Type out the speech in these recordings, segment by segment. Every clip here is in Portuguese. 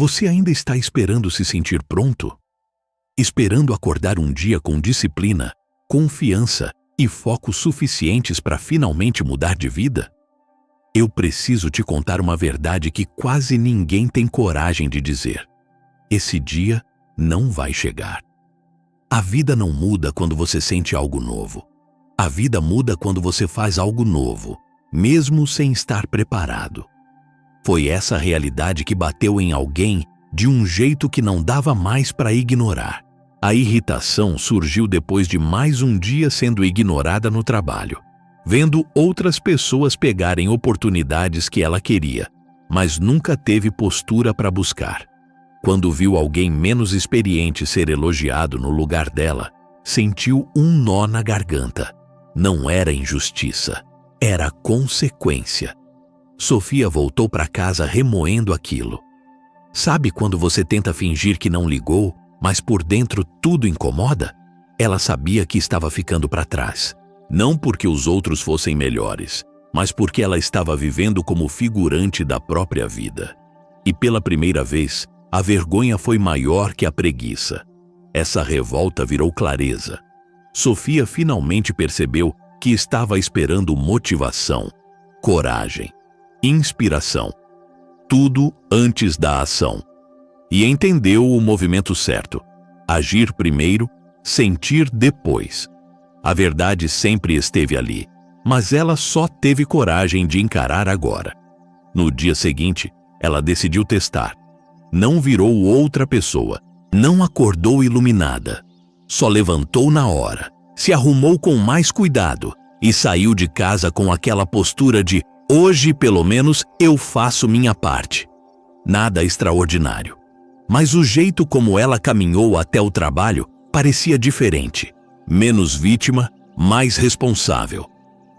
Você ainda está esperando se sentir pronto? Esperando acordar um dia com disciplina, confiança e foco suficientes para finalmente mudar de vida? Eu preciso te contar uma verdade que quase ninguém tem coragem de dizer. Esse dia não vai chegar. A vida não muda quando você sente algo novo. A vida muda quando você faz algo novo, mesmo sem estar preparado. Foi essa realidade que bateu em alguém de um jeito que não dava mais para ignorar. A irritação surgiu depois de mais um dia sendo ignorada no trabalho, vendo outras pessoas pegarem oportunidades que ela queria, mas nunca teve postura para buscar. Quando viu alguém menos experiente ser elogiado no lugar dela, sentiu um nó na garganta. Não era injustiça, era consequência. Sofia voltou para casa remoendo aquilo. Sabe quando você tenta fingir que não ligou, mas por dentro tudo incomoda? Ela sabia que estava ficando para trás. Não porque os outros fossem melhores, mas porque ela estava vivendo como figurante da própria vida. E pela primeira vez, a vergonha foi maior que a preguiça. Essa revolta virou clareza. Sofia finalmente percebeu que estava esperando motivação, coragem, inspiração. Tudo antes da ação. E entendeu o movimento certo. Agir primeiro, sentir depois. A verdade sempre esteve ali, mas ela só teve coragem de encarar agora. No dia seguinte, ela decidiu testar. Não virou outra pessoa, não acordou iluminada. Só levantou na hora, se arrumou com mais cuidado e saiu de casa com aquela postura de hoje pelo menos eu faço minha parte. Nada extraordinário. Mas o jeito como ela caminhou até o trabalho parecia diferente. Menos vítima, mais responsável.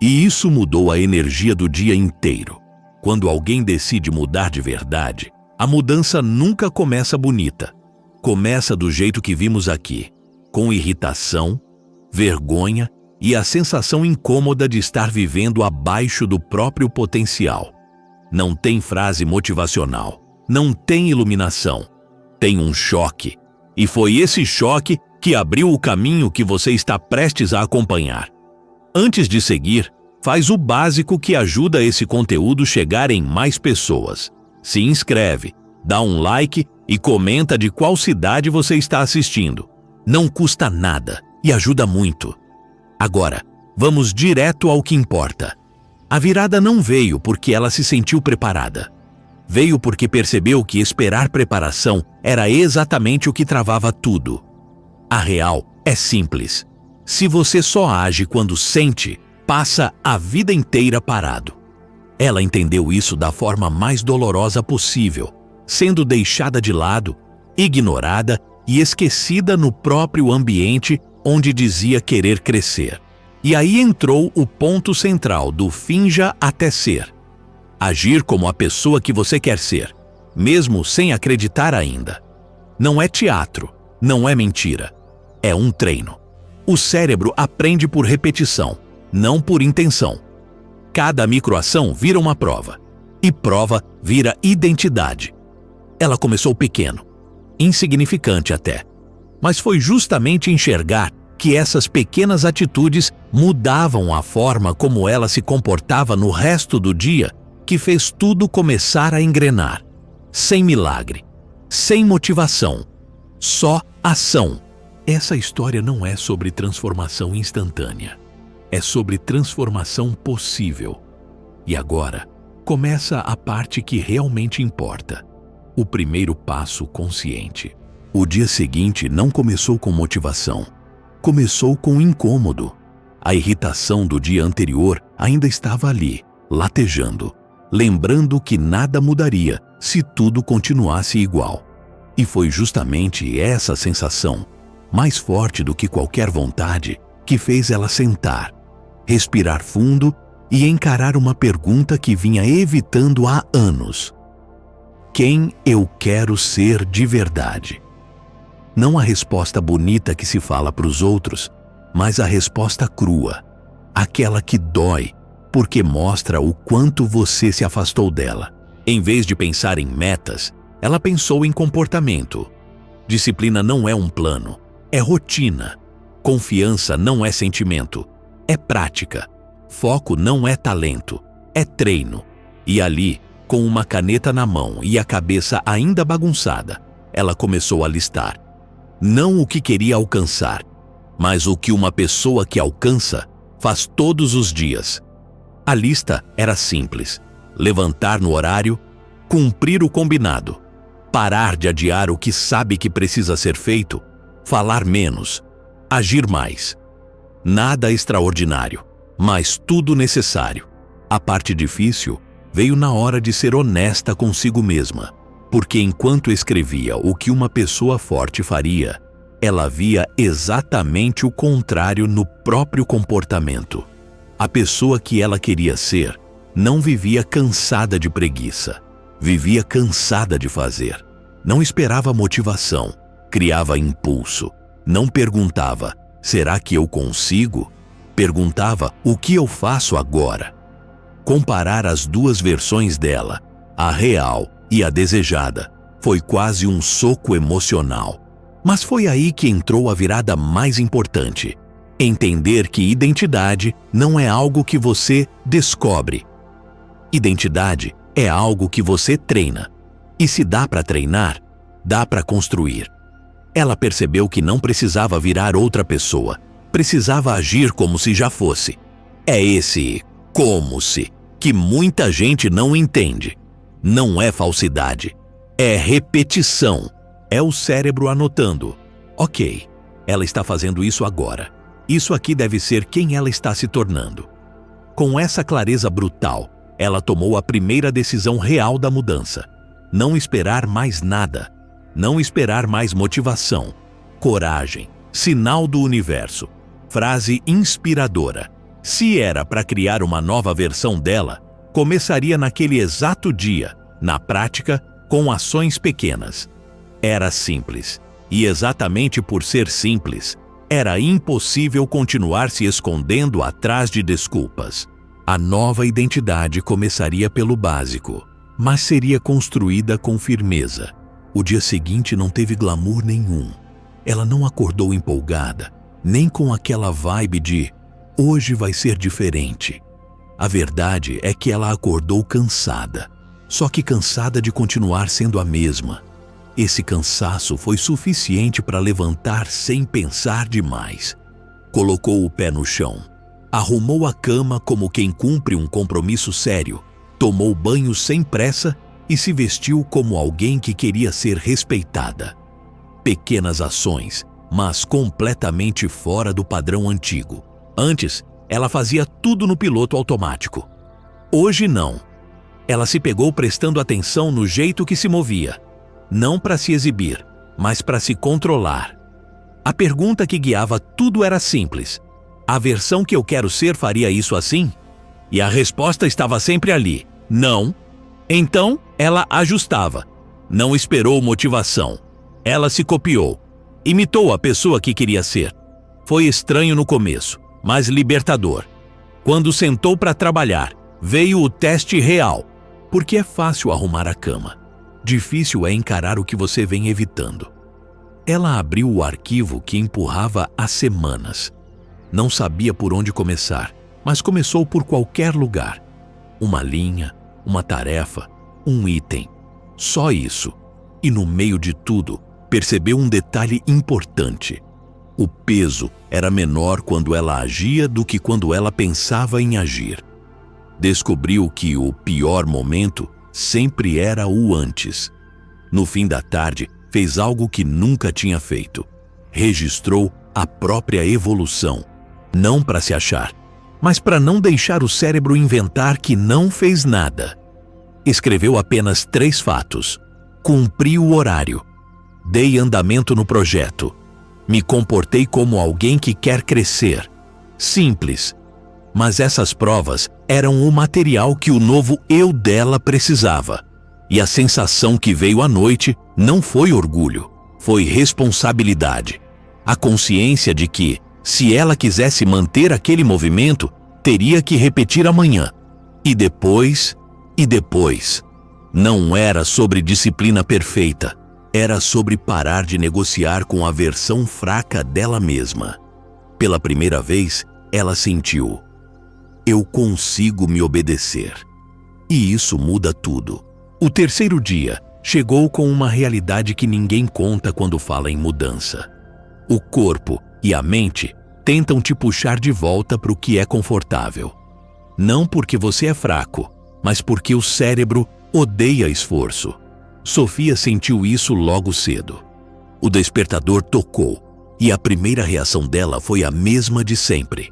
E isso mudou a energia do dia inteiro. Quando alguém decide mudar de verdade, a mudança nunca começa bonita. Começa do jeito que vimos aqui, com irritação, vergonha e a sensação incômoda de estar vivendo abaixo do próprio potencial. Não tem frase motivacional, não tem iluminação. Tem um choque, e foi esse choque que abriu o caminho que você está prestes a acompanhar. Antes de seguir, faz o básico que ajuda esse conteúdo chegar em mais pessoas. Se inscreve, dá um like e comenta de qual cidade você está assistindo. Não custa nada e ajuda muito. Agora, vamos direto ao que importa. A virada não veio porque ela se sentiu preparada. Veio porque percebeu que esperar preparação era exatamente o que travava tudo. A real é simples. Se você só age quando sente, passa a vida inteira parado. Ela entendeu isso da forma mais dolorosa possível, sendo deixada de lado, ignorada e esquecida no próprio ambiente onde dizia querer crescer. E aí entrou o ponto central do finja até ser. Agir como a pessoa que você quer ser, mesmo sem acreditar ainda. Não é teatro, não é mentira. É um treino. O cérebro aprende por repetição, não por intenção. Cada microação vira uma prova, e prova vira identidade. Ela começou pequeno, insignificante até, mas foi justamente enxergar que essas pequenas atitudes mudavam a forma como ela se comportava no resto do dia que fez tudo começar a engrenar. Sem milagre, sem motivação, só ação. Essa história não é sobre transformação instantânea. É sobre transformação possível. E agora, começa a parte que realmente importa. O primeiro passo consciente. O dia seguinte não começou com motivação. Começou com incômodo. A irritação do dia anterior ainda estava ali, latejando, lembrando que nada mudaria se tudo continuasse igual. E foi justamente essa sensação, mais forte do que qualquer vontade, que fez ela sentar, respirar fundo e encarar uma pergunta que vinha evitando há anos. Quem eu quero ser de verdade? Não a resposta bonita que se fala para os outros, mas a resposta crua, aquela que dói, porque mostra o quanto você se afastou dela. Em vez de pensar em metas, Ela pensou em comportamento. Disciplina não é um plano, é rotina. Confiança não é sentimento, é prática. Foco não é talento, é treino. E ali, com uma caneta na mão e a cabeça ainda bagunçada, ela começou a listar. Não o que queria alcançar, mas o que uma pessoa que alcança faz todos os dias. A lista era simples: levantar no horário, cumprir o combinado, parar de adiar o que sabe que precisa ser feito, falar menos, agir mais. Nada extraordinário, mas tudo necessário. A parte difícil veio na hora de ser honesta consigo mesma, porque enquanto escrevia o que uma pessoa forte faria, ela via exatamente o contrário no próprio comportamento. A pessoa que ela queria ser não vivia cansada de preguiça, vivia cansada de fazer. Não esperava motivação, criava impulso. Não perguntava: será que eu consigo? Perguntava: o que eu faço agora? Comparar as duas versões dela, a real e a desejada, foi quase um soco emocional. Mas foi aí que entrou a virada mais importante: entender que identidade não é algo que você descobre. Identidade é algo que você treina. E se dá para treinar, dá para construir. Ela percebeu que não precisava virar outra pessoa, precisava agir como se já fosse. É esse como se que muita gente não entende. Não é falsidade, é repetição. É o cérebro anotando: ok, ela está fazendo isso agora. Isso aqui deve ser quem ela está se tornando. Com essa clareza brutal, ela tomou a primeira decisão real da mudança. Não esperar mais nada. Não esperar mais motivação. Coragem, sinal do universo. Frase inspiradora. Se era para criar uma nova versão dela, começaria naquele exato dia, na prática, com ações pequenas. Era simples, e exatamente por ser simples, era impossível continuar se escondendo atrás de desculpas. A nova identidade começaria pelo básico, mas seria construída com firmeza. O dia seguinte não teve glamour nenhum. Ela não acordou empolgada, nem com aquela vibe de hoje vai ser diferente. A verdade é que ela acordou cansada, só que cansada de continuar sendo a mesma. Esse cansaço foi suficiente para levantar sem pensar demais. Colocou o pé no chão, arrumou a cama como quem cumpre um compromisso sério, tomou banho sem pressa e se vestiu como alguém que queria ser respeitada. Pequenas ações, mas completamente fora do padrão antigo. Antes, ela fazia tudo no piloto automático. Hoje não. Ela se pegou prestando atenção no jeito que se movia. Não para se exibir, mas para se controlar. A pergunta que guiava tudo era simples: a versão que eu quero ser faria isso assim? E a resposta estava sempre ali: não. Então, ela ajustava. Não esperou motivação. Ela se copiou. Imitou a pessoa que queria ser. Foi estranho no começo, mas libertador. Quando sentou para trabalhar, veio o teste real. Porque é fácil arrumar a cama. Difícil é encarar o que você vem evitando. Ela abriu o arquivo que empurrava há semanas. Não sabia por onde começar, mas começou por qualquer lugar. Uma linha, uma tarefa, um item. Só isso. E no meio de tudo, percebeu um detalhe importante. O peso era menor quando ela agia do que quando ela pensava em agir. Descobriu que o pior momento sempre era o antes. No fim da tarde, fez algo que nunca tinha feito. Registrou a própria evolução. Não para se achar, mas para não deixar o cérebro inventar que não fez nada. Escreveu apenas 3 fatos. Cumpri o horário. Dei andamento no projeto. Me comportei como alguém que quer crescer. Simples. Mas essas provas eram o material que o novo eu dela precisava. E a sensação que veio à noite não foi orgulho, foi responsabilidade. A consciência de que, se ela quisesse manter aquele movimento, teria que repetir amanhã. E depois, e depois. Não era sobre disciplina perfeita. Era sobre parar de negociar com a versão fraca dela mesma. Pela primeira vez, ela sentiu: eu consigo me obedecer. E isso muda tudo. O terceiro dia chegou com uma realidade que ninguém conta quando fala em mudança. O corpo e a mente tentam te puxar de volta para o que é confortável. Não porque você é fraco, mas porque o cérebro odeia esforço. Sofia sentiu isso logo cedo. O despertador tocou e a primeira reação dela foi a mesma de sempre.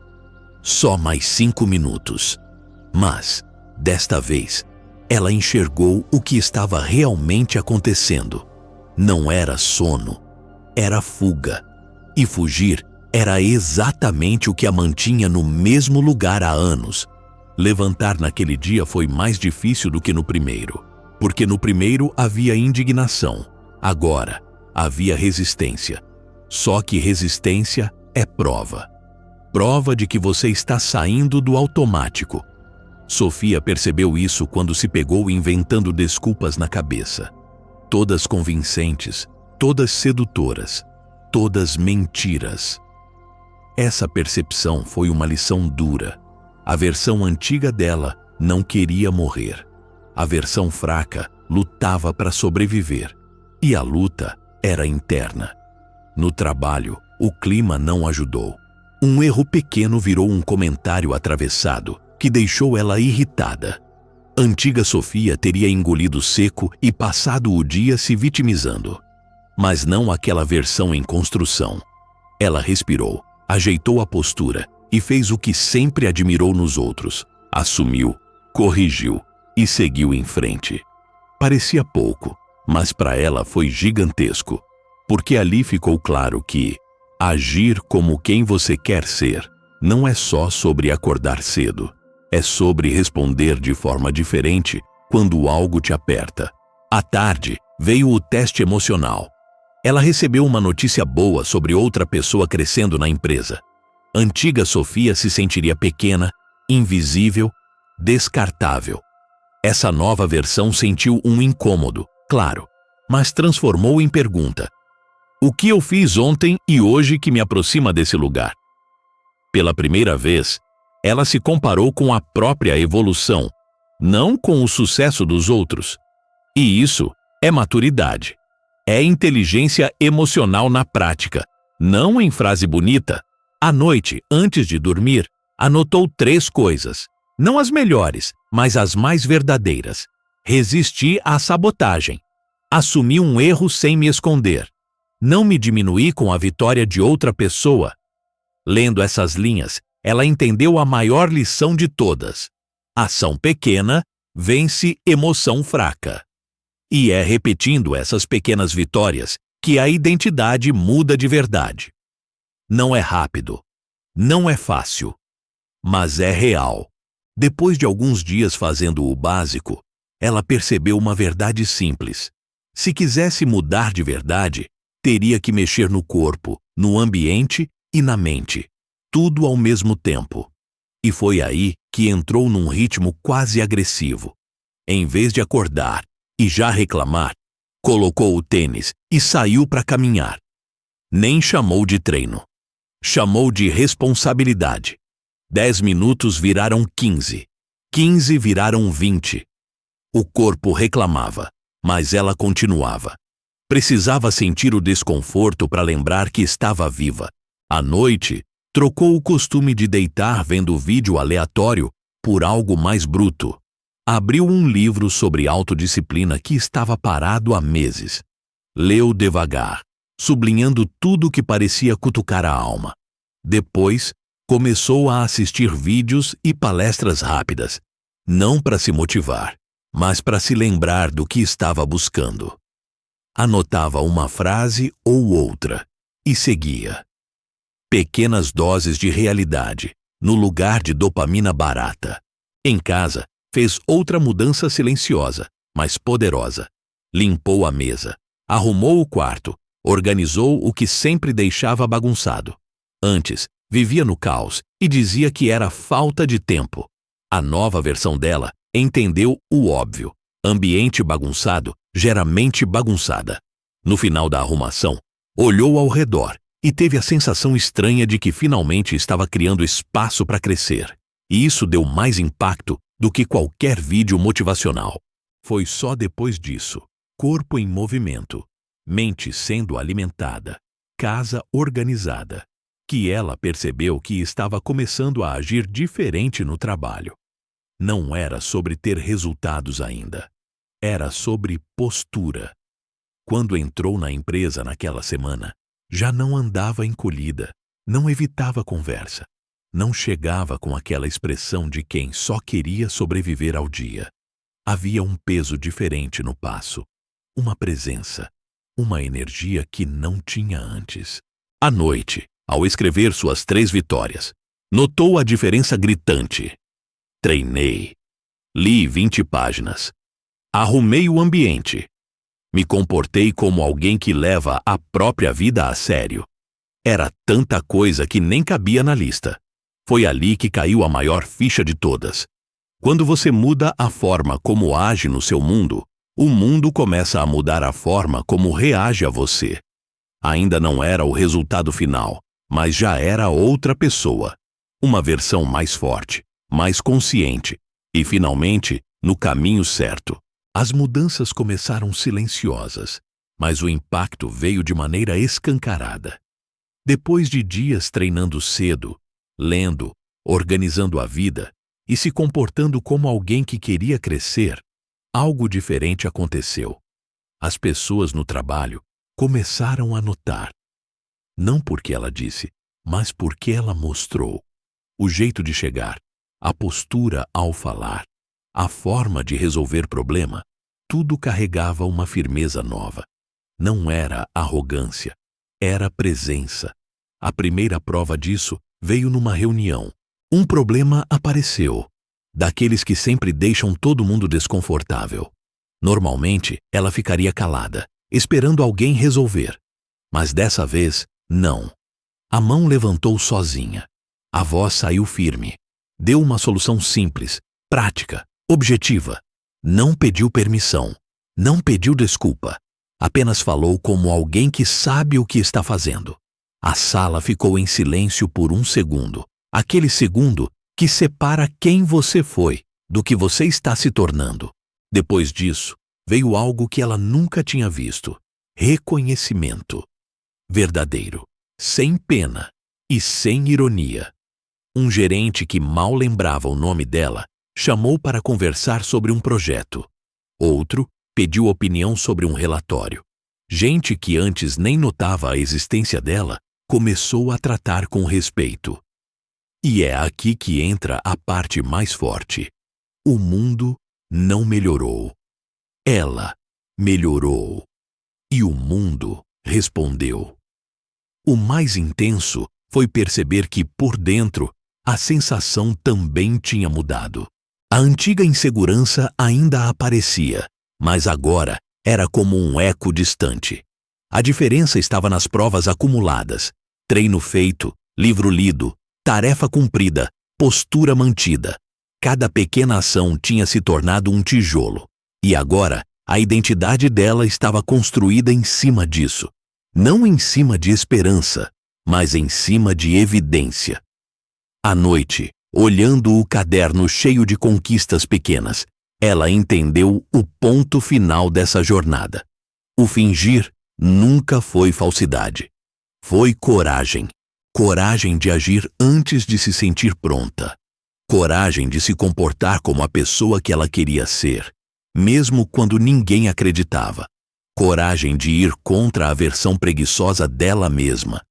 Só mais 5 minutos. Mas, desta vez, ela enxergou o que estava realmente acontecendo. Não era sono, era fuga. E fugir era exatamente o que a mantinha no mesmo lugar há anos. Levantar naquele dia foi mais difícil do que no primeiro, porque no primeiro havia indignação, agora havia resistência. Só que resistência é prova. Prova de que você está saindo do automático. Sofia percebeu isso quando se pegou inventando desculpas na cabeça. Todas convincentes, todas sedutoras, todas mentiras. Essa percepção foi uma lição dura. A versão antiga dela não queria morrer. A versão fraca lutava para sobreviver. E a luta era interna. No trabalho, o clima não ajudou. Um erro pequeno virou um comentário atravessado que deixou ela irritada. Antiga Sofia teria engolido seco e passado o dia se vitimizando. Mas não aquela versão em construção. Ela respirou, ajeitou a postura e fez o que sempre admirou nos outros. Assumiu, corrigiu e seguiu em frente. Parecia pouco, mas para ela foi gigantesco, porque ali ficou claro que agir como quem você quer ser não é só sobre acordar cedo. É sobre responder de forma diferente quando algo te aperta. À tarde, veio o teste emocional. Ela recebeu uma notícia boa sobre outra pessoa crescendo na empresa. Antiga Sofia se sentiria pequena, invisível, descartável. Essa nova versão sentiu um incômodo, claro, mas transformou em pergunta. O que eu fiz ontem e hoje que me aproxima desse lugar? Pela primeira vez, ela se comparou com a própria evolução, não com o sucesso dos outros. E isso é maturidade. É inteligência emocional na prática, não em frase bonita. À noite, antes de dormir, anotou 3 coisas. Não as melhores, mas as mais verdadeiras. Resisti à sabotagem. Assumi um erro sem me esconder. Não me diminuí com a vitória de outra pessoa. Lendo essas linhas, ela entendeu a maior lição de todas. Ação pequena vence emoção fraca. E é repetindo essas pequenas vitórias que a identidade muda de verdade. Não é rápido, não é fácil, mas é real. Depois de alguns dias fazendo o básico, ela percebeu uma verdade simples. Se quisesse mudar de verdade, teria que mexer no corpo, no ambiente e na mente, tudo ao mesmo tempo. E foi aí que entrou num ritmo quase agressivo. Em vez de acordar e já reclamar, colocou o tênis e saiu para caminhar. Nem chamou de treino. Chamou de responsabilidade. 10 minutos viraram 15. 15 viraram 20. O corpo reclamava, mas ela continuava. Precisava sentir o desconforto para lembrar que estava viva. À noite, trocou o costume de deitar vendo vídeo aleatório por algo mais bruto. Abriu um livro sobre autodisciplina que estava parado há meses. Leu devagar, sublinhando tudo que parecia cutucar a alma. Depois, começou a assistir vídeos e palestras rápidas, não para se motivar, mas para se lembrar do que estava buscando. Anotava uma frase ou outra e seguia. Pequenas doses de realidade, no lugar de dopamina barata. Em casa, fez outra mudança silenciosa, mas poderosa. Limpou a mesa, arrumou o quarto, organizou o que sempre deixava bagunçado. Antes, vivia no caos e dizia que era falta de tempo. A nova versão dela entendeu o óbvio. Ambiente bagunçado gera mente bagunçada. No final da arrumação, olhou ao redor e teve a sensação estranha de que finalmente estava criando espaço para crescer. E isso deu mais impacto do que qualquer vídeo motivacional. Foi só depois disso, corpo em movimento, mente sendo alimentada, casa organizada, que ela percebeu que estava começando a agir diferente no trabalho. Não era sobre ter resultados ainda. Era sobre postura. Quando entrou na empresa naquela semana, já não andava encolhida, não evitava conversa, não chegava com aquela expressão de quem só queria sobreviver ao dia. Havia um peso diferente no passo, uma presença, uma energia que não tinha antes. À noite, ao escrever suas 3 vitórias, notou a diferença gritante. Treinei. Li 20 páginas. Arrumei o ambiente. Me comportei como alguém que leva a própria vida a sério. Era tanta coisa que nem cabia na lista. Foi ali que caiu a maior ficha de todas. Quando você muda a forma como age no seu mundo, o mundo começa a mudar a forma como reage a você. Ainda não era o resultado final, mas já era outra pessoa. Uma versão mais forte, mais consciente e, finalmente, no caminho certo. As mudanças começaram silenciosas, mas o impacto veio de maneira escancarada. Depois de dias treinando cedo, lendo, organizando a vida e se comportando como alguém que queria crescer, algo diferente aconteceu. As pessoas no trabalho começaram a notar. Não porque ela disse, mas porque ela mostrou. O jeito de chegar, a postura ao falar, a forma de resolver problema, tudo carregava uma firmeza nova. Não era arrogância, era presença. A primeira prova disso veio numa reunião. Um problema apareceu, daqueles que sempre deixam todo mundo desconfortável. Normalmente, ela ficaria calada, esperando alguém resolver. Mas dessa vez, não. A mão levantou sozinha. A voz saiu firme. Deu uma solução simples, prática, objetiva. Não pediu permissão. Não pediu desculpa. Apenas falou como alguém que sabe o que está fazendo. A sala ficou em silêncio por um segundo. Aquele segundo que separa quem você foi do que você está se tornando. Depois disso, veio algo que ela nunca tinha visto. Reconhecimento. Verdadeiro. Sem pena e sem ironia. Um gerente que mal lembrava o nome dela chamou para conversar sobre um projeto. Outro pediu opinião sobre um relatório. Gente que antes nem notava a existência dela começou a tratar com respeito. E é aqui que entra a parte mais forte. O mundo não melhorou. Ela melhorou. E o mundo respondeu. O mais intenso foi perceber que, por dentro, a sensação também tinha mudado. A antiga insegurança ainda aparecia, mas agora era como um eco distante. A diferença estava nas provas acumuladas, treino feito, livro lido, tarefa cumprida, postura mantida. Cada pequena ação tinha se tornado um tijolo. E agora, a identidade dela estava construída em cima disso. Não em cima de esperança, mas em cima de evidência. À noite, olhando o caderno cheio de conquistas pequenas, ela entendeu o ponto final dessa jornada. O fingir nunca foi falsidade. Foi coragem. Coragem de agir antes de se sentir pronta. Coragem de se comportar como a pessoa que ela queria ser, mesmo quando ninguém acreditava. Coragem de ir contra a versão preguiçosa dela mesma.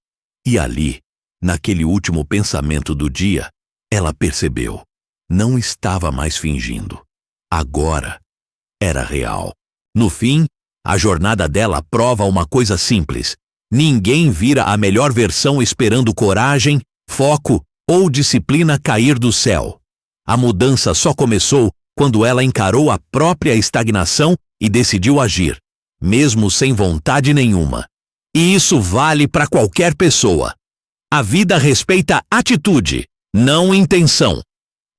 E ali, naquele último pensamento do dia, ela percebeu. Não estava mais fingindo. Agora era real. No fim, a jornada dela prova uma coisa simples. Ninguém vira a melhor versão esperando coragem, foco ou disciplina cair do céu. A mudança só começou quando ela encarou a própria estagnação e decidiu agir, mesmo sem vontade nenhuma. E isso vale para qualquer pessoa. A vida respeita atitude, não intenção.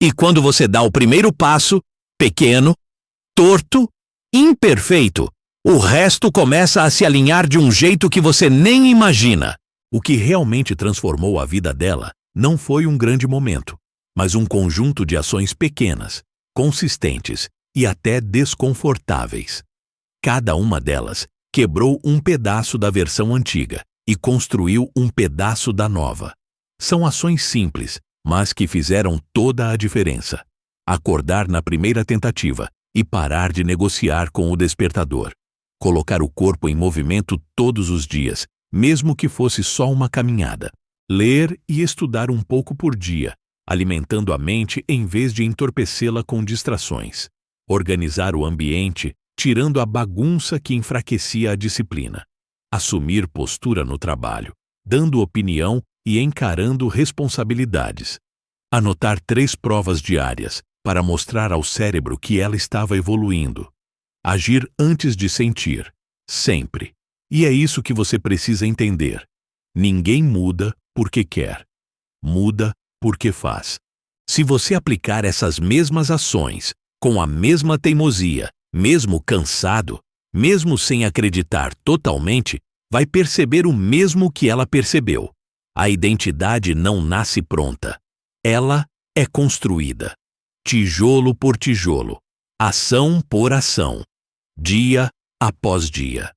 E quando você dá o primeiro passo, pequeno, torto, imperfeito, o resto começa a se alinhar de um jeito que você nem imagina. O que realmente transformou a vida dela não foi um grande momento, mas um conjunto de ações pequenas, consistentes e até desconfortáveis. Cada uma delas quebrou um pedaço da versão antiga e construiu um pedaço da nova. São ações simples, mas que fizeram toda a diferença. Acordar na primeira tentativa e parar de negociar com o despertador. Colocar o corpo em movimento todos os dias, mesmo que fosse só uma caminhada. Ler e estudar um pouco por dia, alimentando a mente em vez de entorpecê-la com distrações. Organizar o ambiente, tirando a bagunça que enfraquecia a disciplina. Assumir postura no trabalho, dando opinião e encarando responsabilidades. Anotar 3 provas diárias para mostrar ao cérebro que ela estava evoluindo. Agir antes de sentir, sempre. E é isso que você precisa entender. Ninguém muda porque quer. Muda porque faz. Se você aplicar essas mesmas ações, com a mesma teimosia, mesmo cansado, mesmo sem acreditar totalmente, vai perceber o mesmo que ela percebeu. A identidade não nasce pronta. Ela é construída. Tijolo por tijolo. Ação por ação. Dia após dia.